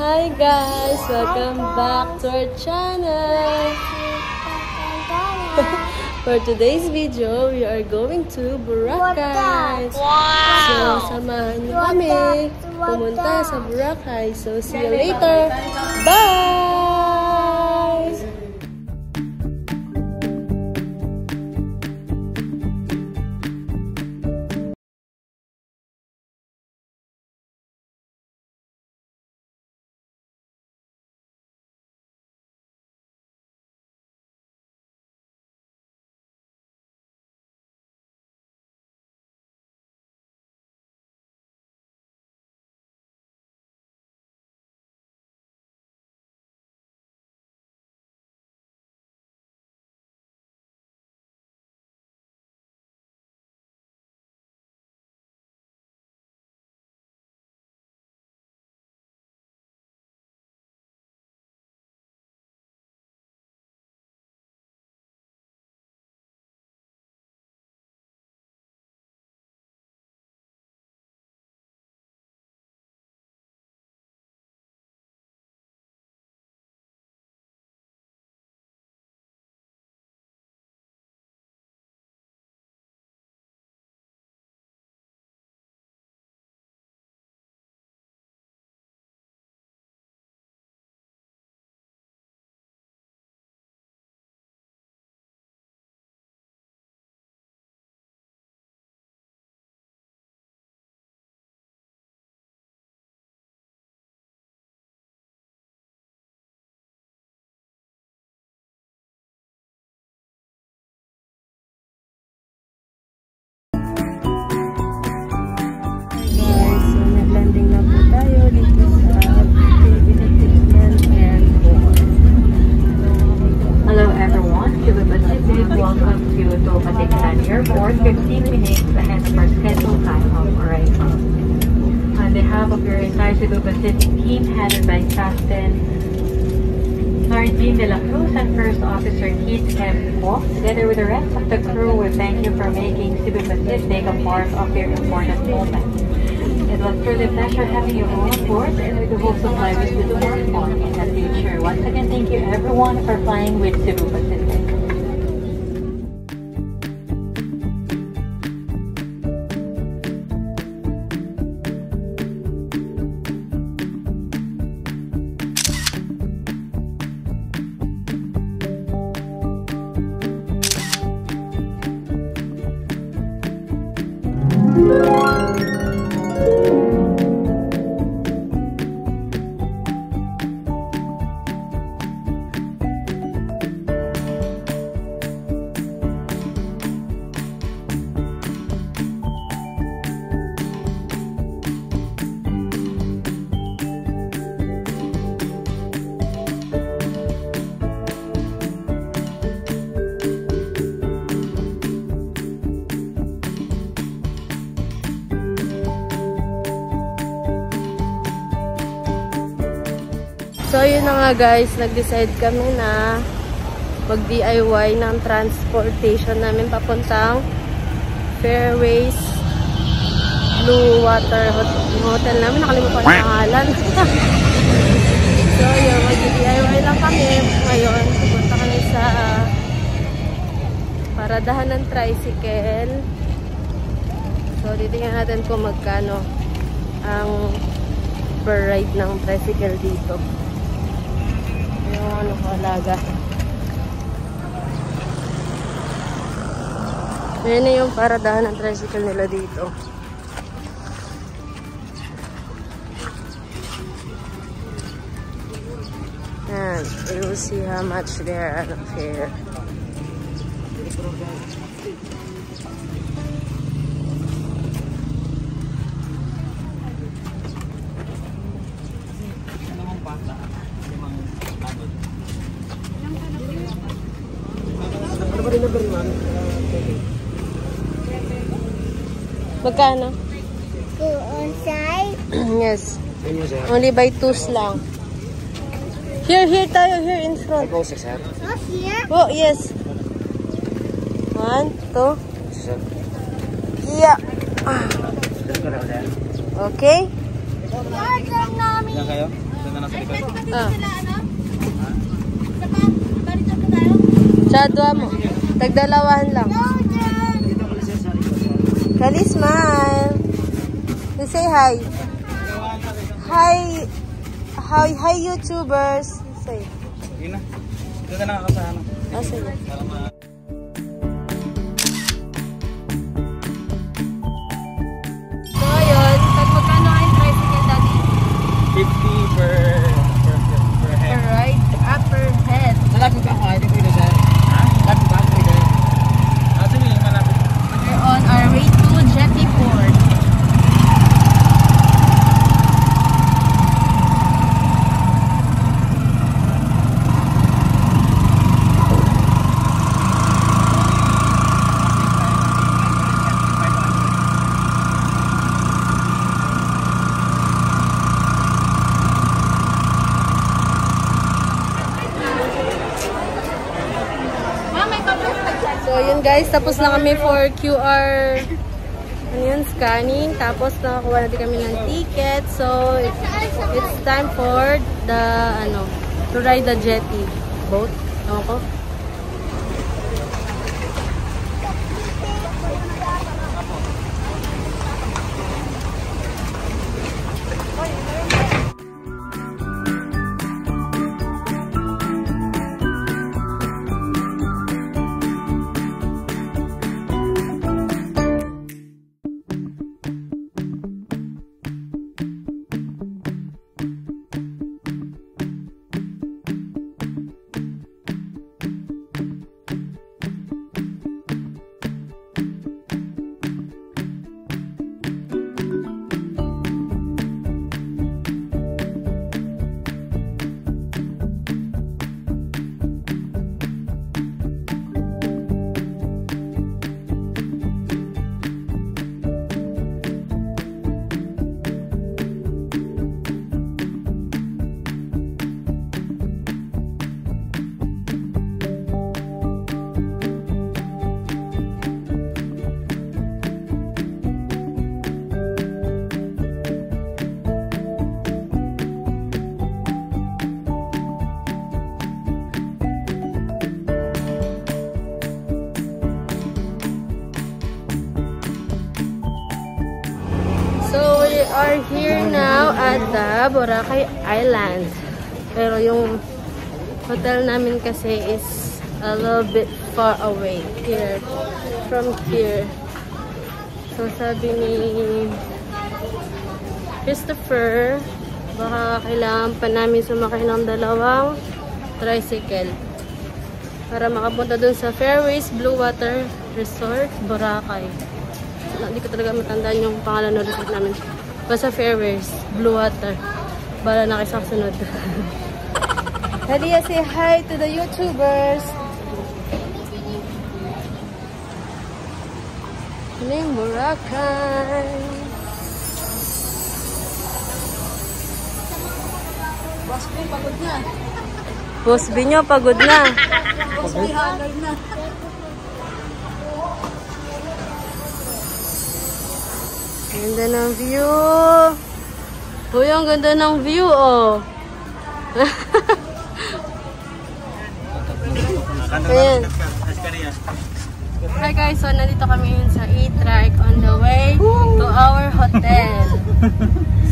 Hi guys! Welcome back to our channel! For today's video, we are going to Boracay. So, samahan niyo kami pumunta sa Boracay. So, see you later! Bye! Airport 15 minutes ahead of our scheduled time of arrival. On behalf of your entire Cebu Pacific team headed by Captain Nardine de la Cruz and First Officer Keith Kempo, together with the rest of the crew, we thank you for making Cebu Pacific a part of your important moment. It was truly a pleasure having you all on board, and we do hope to fly with you more fun in the future. Once again, thank you everyone for flying with Cebu Pacific. So, yun na nga guys, nag-decide kami na mag-DIY ng transportation namin papuntang Fairways Blue Water Hotel namin. Nakalimutan ang pangalan. So, yun, mag-DIY lang kami. Ngayon, pupunta kami sa paradahan ng tricycle. So, titingnan natin kung magkano ang per ride ng tricycle dito. Yung ano kalaga. Ayan na yung paradahan ng tricycle nila dito. And you will see how much they are out of here. Magkano? 2 on side? Yes. Only by 2s lang. Here tayo. Here in front. Oh, here? Oh, yes. 1, 2. Yeah. Okay. Order namin. Diyan kayo? Diyan na lang sa likod. Chadwa mo. Tagdalawahan lang. Kali smile. You say hi. Hi. Hi YouTubers. Say. Sige na. Ito na nakakasahan. Sige. So ayun, magkano ang tricycle daddy? 50 per head. Per ride? Per head. Malapit ba ako? Hindi ko ito sir. Ha? Malapit ba ako ito? Sige, malapit. We're on our way to Jetty Port. So yun guys, tapos na kami for QR scanning. Tapos nakakuha natin kami ng ticket. So it's time for the to ride the jetty boat. Ako. So we are here now at the Boracay Island. Pero yung hotel namin kasi is a little bit far away here from here. So sabi ni Christopher, baka kailangan pa namin sumakay ng dalawang tricycle para makapunta dun sa Fairways Blue Water Resort, Boracay. Hindi ko talaga matandaan yung pangalan ng resort namin. Basta Fairways Blue Water. Bala na kayo sa kasunod. Halia, say hi to the YouTubers. Ning Boracay. Boss B, pagod na. Boss B nyo, pagod na. Boss B, hagard na. Ganda ng view. Uy, ang ganda ng view, oh. Ayan. Hi guys, so nandito kami yun sa E-Trike on the way to our hotel.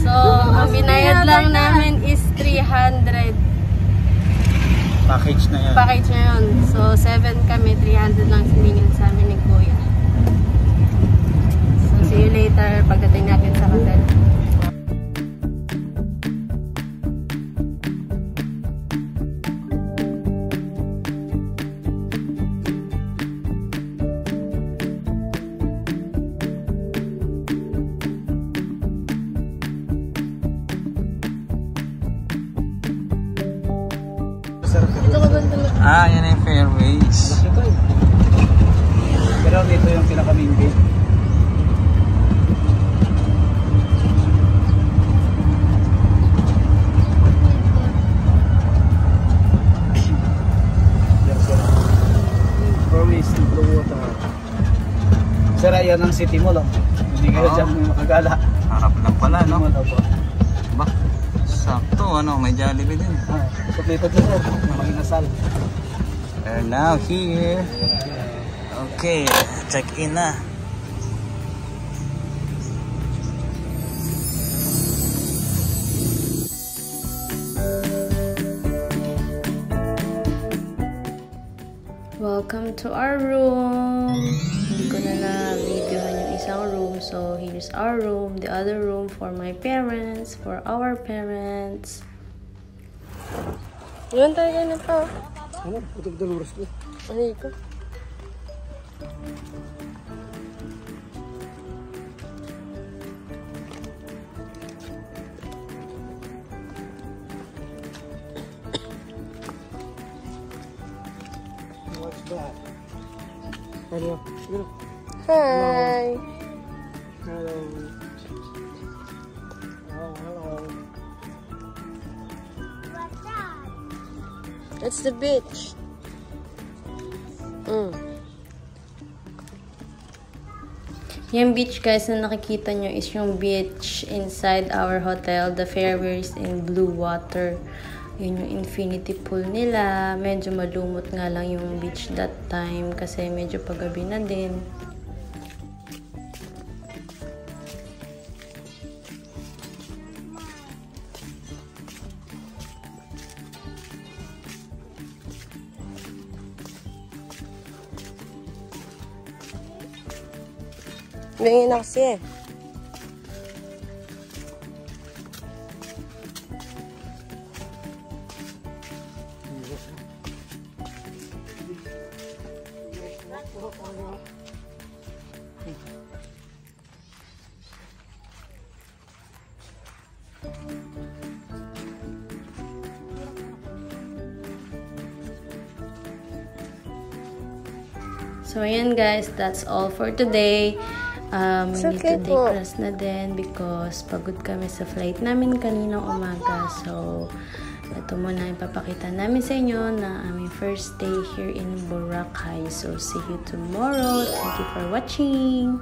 So, ang binayad lang namin is 300. Package na yan. Package na yun. So, 7 kami, 300 lang siningil sa amin ni Kuya. So, see you later pagdating natin sa hotel. Yan yung Fairways. Pero dito yung pinaka-main gate. Fairways Blue Water. Sir, yan ang city mall. Hindi kayo dyan makagala. Harap lang pala, no? Ba? Sakto, ano, may Jollibee din. Kompleto din sir, may inasal. We're now here. Okay, check in na. Welcome to our room. Hindi ko na na-videohan yung isang room. So, here's our room. The other room for my parents. For our parents. Yun tayo kayo na pa. Ano? Putok daluras ko. Ano ito? What's that? Hello. Hello. Hi! Hello. Oh, hello. What's that? It's the beach. Yung beach guys na nakikita nyo is yung beach inside our hotel, the Fairways in Blue Water. Yun yung infinity pool nila. Medyo malumot nga lang yung beach that time kasi medyo paggabi na din. Bingin na kasi. So, ayan guys, that's all for today. We need to take rest na din because pagod kami sa flight namin kaninang umaga. So, ito muna ipapakita namin sa inyo na aming first day here in Boracay. So, see you tomorrow. Thank you for watching.